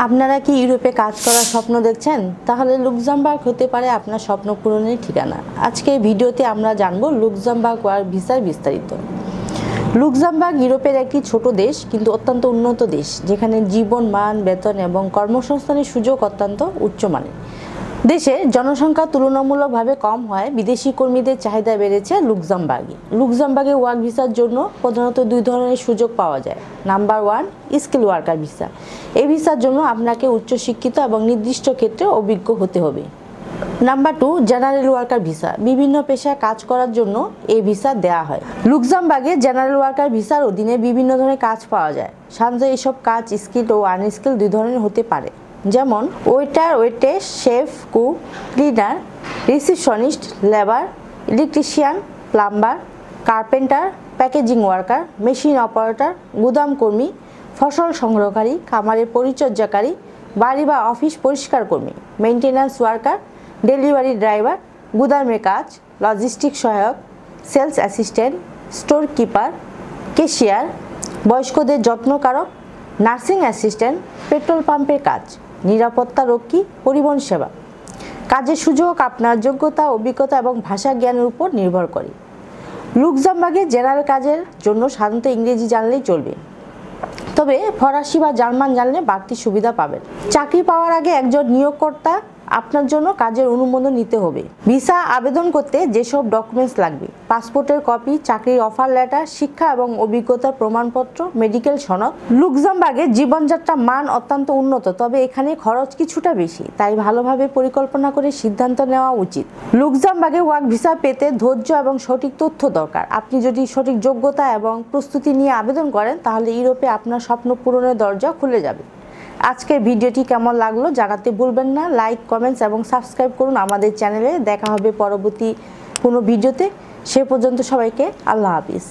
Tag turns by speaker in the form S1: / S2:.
S1: আপনারা কি ইউরোপে কাজ করার স্বপ্ন দেখছেন? তাহলে লুক্সেমবার্গ হতে পারে আপনার স্বপ্ন পূরণের ঠিকানা। আজকে এই ভিডিওতে আমরা জানব লুক্সেমবার্গ ওয়ার্ক ভিসার বিস্তারিত। লুক্সেমবার্গ ইউরোপের একটি ছোট দেশ, কিন্তু অত্যন্ত উন্নত দেশ, যেখানে জীবন মান, বেতন এবং কর্মসংস্থানের সুযোগ অত্যন্ত উচ্চমানের। দেশের জনসংখ্যা তুলনামূলকভাবে কম হয় বিদেশি কর্মীদের চাহিদা বেড়েছে লুক্সেমবার্গে। লুক্সেমবার্গে ওয়ার্ক ভিসার জন্য প্রধানত দুই ধরনের সুযোগ পাওয়া যায়। Number 1, skill worker visa. এই ভিসার জন্য আপনাকে উচ্চশিক্ষিত এবং নির্দিষ্ট ক্ষেত্রে অভিজ্ঞ হতে হবে। Number 2, general worker visa. বিভিন্ন পেশায় কাজ করার জন্য এই ভিসা দেওয়া হয়। লুক্সেমবার্গে জেনারেল ওয়ার্কার ভিসার অধীনে বিভিন্ন ধরনের কাজ পাওয়া যায়। সাধারণত এসব কাজ স্কিল ও আনস্কিল দুই ধরনের হতে পারে, যেমন waiter, waitress, chef, cook, cleaner, receptionist, labour, electrician, plumber, carpenter, packaging worker, machine operator, গুদাম কর্মী, ফসল সংগ্রহকারী, খামারের পরিচর্যাকারী, বাড়ি বা অফিস পরিষ্কার কর্মী, মেইনটেন্যান্স ওয়ার্কার, ডেলিভারি ড্রাইভার, গুদামের কাজ, লজিস্টিক সহায়ক, sales assistant, store keeper, cashier, বয়স্কদের যত্নকারক, নার্সিং অ্যাসিস্ট্যান্ট, পেট্রোল পাম্পের কাজ, নিরাপত্তা রক্ষী, পরিবহন সেবা। কাজের সুযোগ আপনার যোগ্যতা, অভিজ্ঞতা এবং ভাষা জ্ঞানের উপর নির্ভর করে। লুক্সেমবার্গে জেনারেল কাজের জন্য সাধারণত ইংরেজি জানলেই চলবে, তবে ফরাসি বা জার্মান জানলে বাড়তি সুবিধা পাবেন। চাকরি পাওয়ার আগে একজন নিয়োগকর্তা আপনার জন্য কাজের অনুমোদন নিতে হবে। ভিসা আবেদন করতে যেসব ডকুমেন্টস লাগবে: পাসপোর্টের কপি, চাকরির অফার লেটার, শিক্ষা এবং অভিজ্ঞতার প্রমাণপত্র, মেডিকেল সনদ। লুক্সেমবার্গের জীবনযাত্রার মান অত্যন্ত উন্নত, তবে এখানে খরচ কিছুটা বেশি, তাই ভালোভাবে পরিকল্পনা করে সিদ্ধান্ত নেওয়া উচিত। লুক্সেমবার্গে ওয়ার্ক ভিসা পেতে ধৈর্য এবং সঠিক তথ্য দরকার। আপনি যদি সঠিক যোগ্যতা এবং প্রস্তুতি নিয়ে আবেদন করেন, তাহলে ইউরোপে আপনার স্বপ্ন পূরণের দরজা খুলে যাবে। আজকের ভিডিওটি কেমন লাগলো জানাতে ভুলবেন না। লাইক, কমেন্টস এবং সাবস্ক্রাইব করুন আমাদের চ্যানেলে। দেখা হবে পরবর্তী কোনো ভিডিওতে। সে পর্যন্ত সবাইকে আল্লাহ হাফিজ।